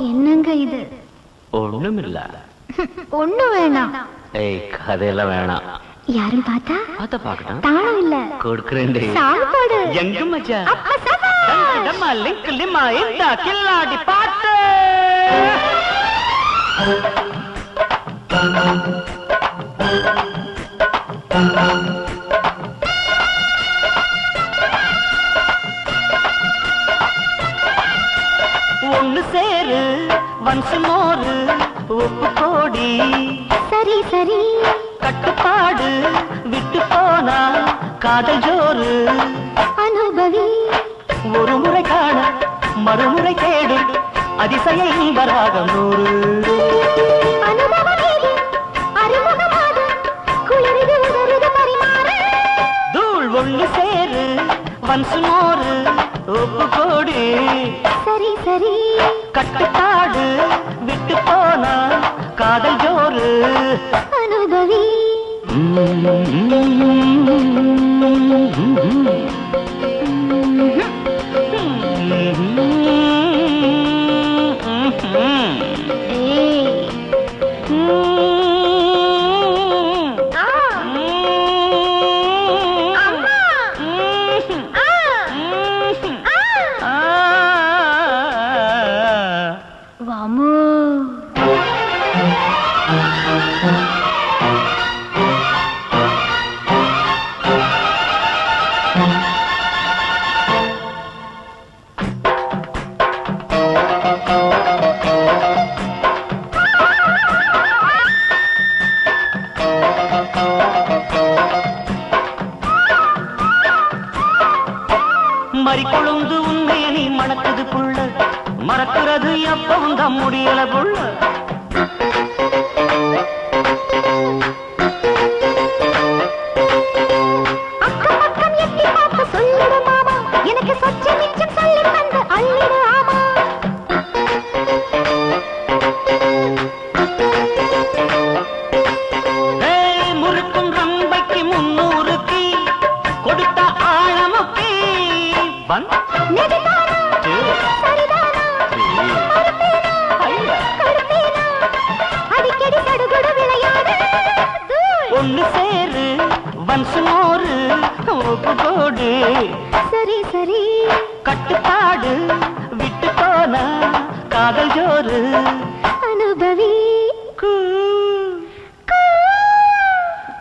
என்னங்க இது? ஒண்ணுமில்ல. ஒண்ணு வேணாம். ஏய், கதையெல்லாம் வேணாம். யாரும் பார்த்தா பார்க்கணும். தாளம் இல்ல கொடுக்குறேன். சாப்பாடு எங்க மச்சா? லிங்க் லிமா இந்த கில்லாடி பாட்டு. ஒண்ணு சேரு வன்சு மோரு உப்பு கோடி. சரி சரி. கட்டுப்பாடு விட்டு போனா காதல் ஜோறு. அனுபவி ஒரு முறை காண மறுமுறை தேடு அதிசய இன்பராகம் நூறு. தூள் ஒண்ணு சேரு வன்சு மோரு உப்பு கோடி. சரி சரி. கட்டுப்பாடு விட்டு போனா காதல் ஜோறு. அனுபவி மறிக்கொழுந்து உண்மைய நீ மணக்குது புள்ள. மறக்கிறது எப்பவும் தான் முடியல புள்ள. எனக்கு சொச்ச மிச்சம் சொல்லி தந்து அள்ளிடு ஆமா. முறுக்கும் ரம்பைக்கு 300 கொடுத்த ஆழமுக்கு அடிக்கடி சடுகுடு விளையாடு. ஒண்ணு சேரு வன்சு மோரு உப்பு கோடு. சரி சரி. கட்டுப்பாடு விட்டு போனா காதல் ஜோறு. அனுபவி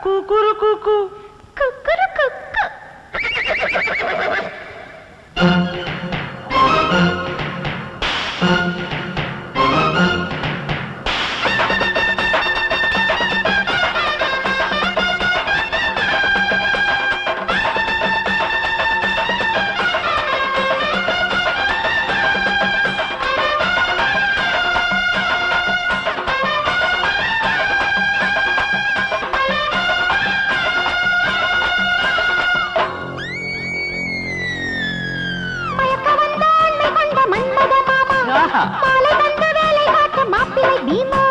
குக்குரு குக்கு குக்குரு குக்கு. மாலை வந்த வேலை காட்ட மாப்பிள்ளை பீமா.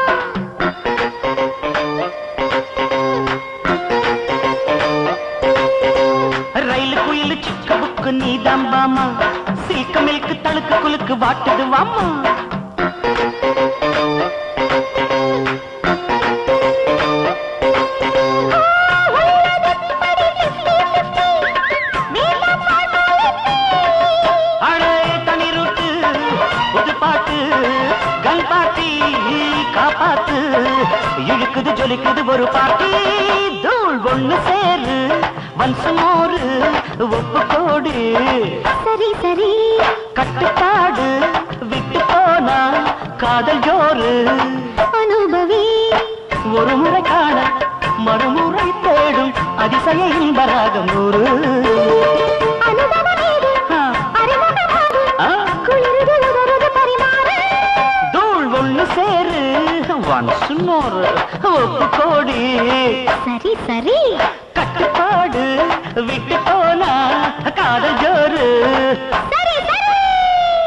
ரயில் குயில் சிக்க புக்கு நீதான் பாமா. சில்க மில்க்கு தழுக்கு குலுக்கு வாட்டுது வாமா. காப்பாத்து இழுக்குது ஜொலிக்குது ஒரு பாட்டி. தூள் ஒண்ணு சேரு வன்சு மோரு உப்பு கோடு. சரி சரி. கட்டுப்பாடு விட்டு போனா காதல் ஜோறு. அனுபவி ஒரு முறை காண மறுமுறை தேடும் அதிசய இன்பராகம் நூறு. தூள் ஒண்ணு சேரு வன்சு மோரு உப்பு கோடி. சரி சரி. கட்டுப்பாடு விட்டு போனா காதல் ஜோறு.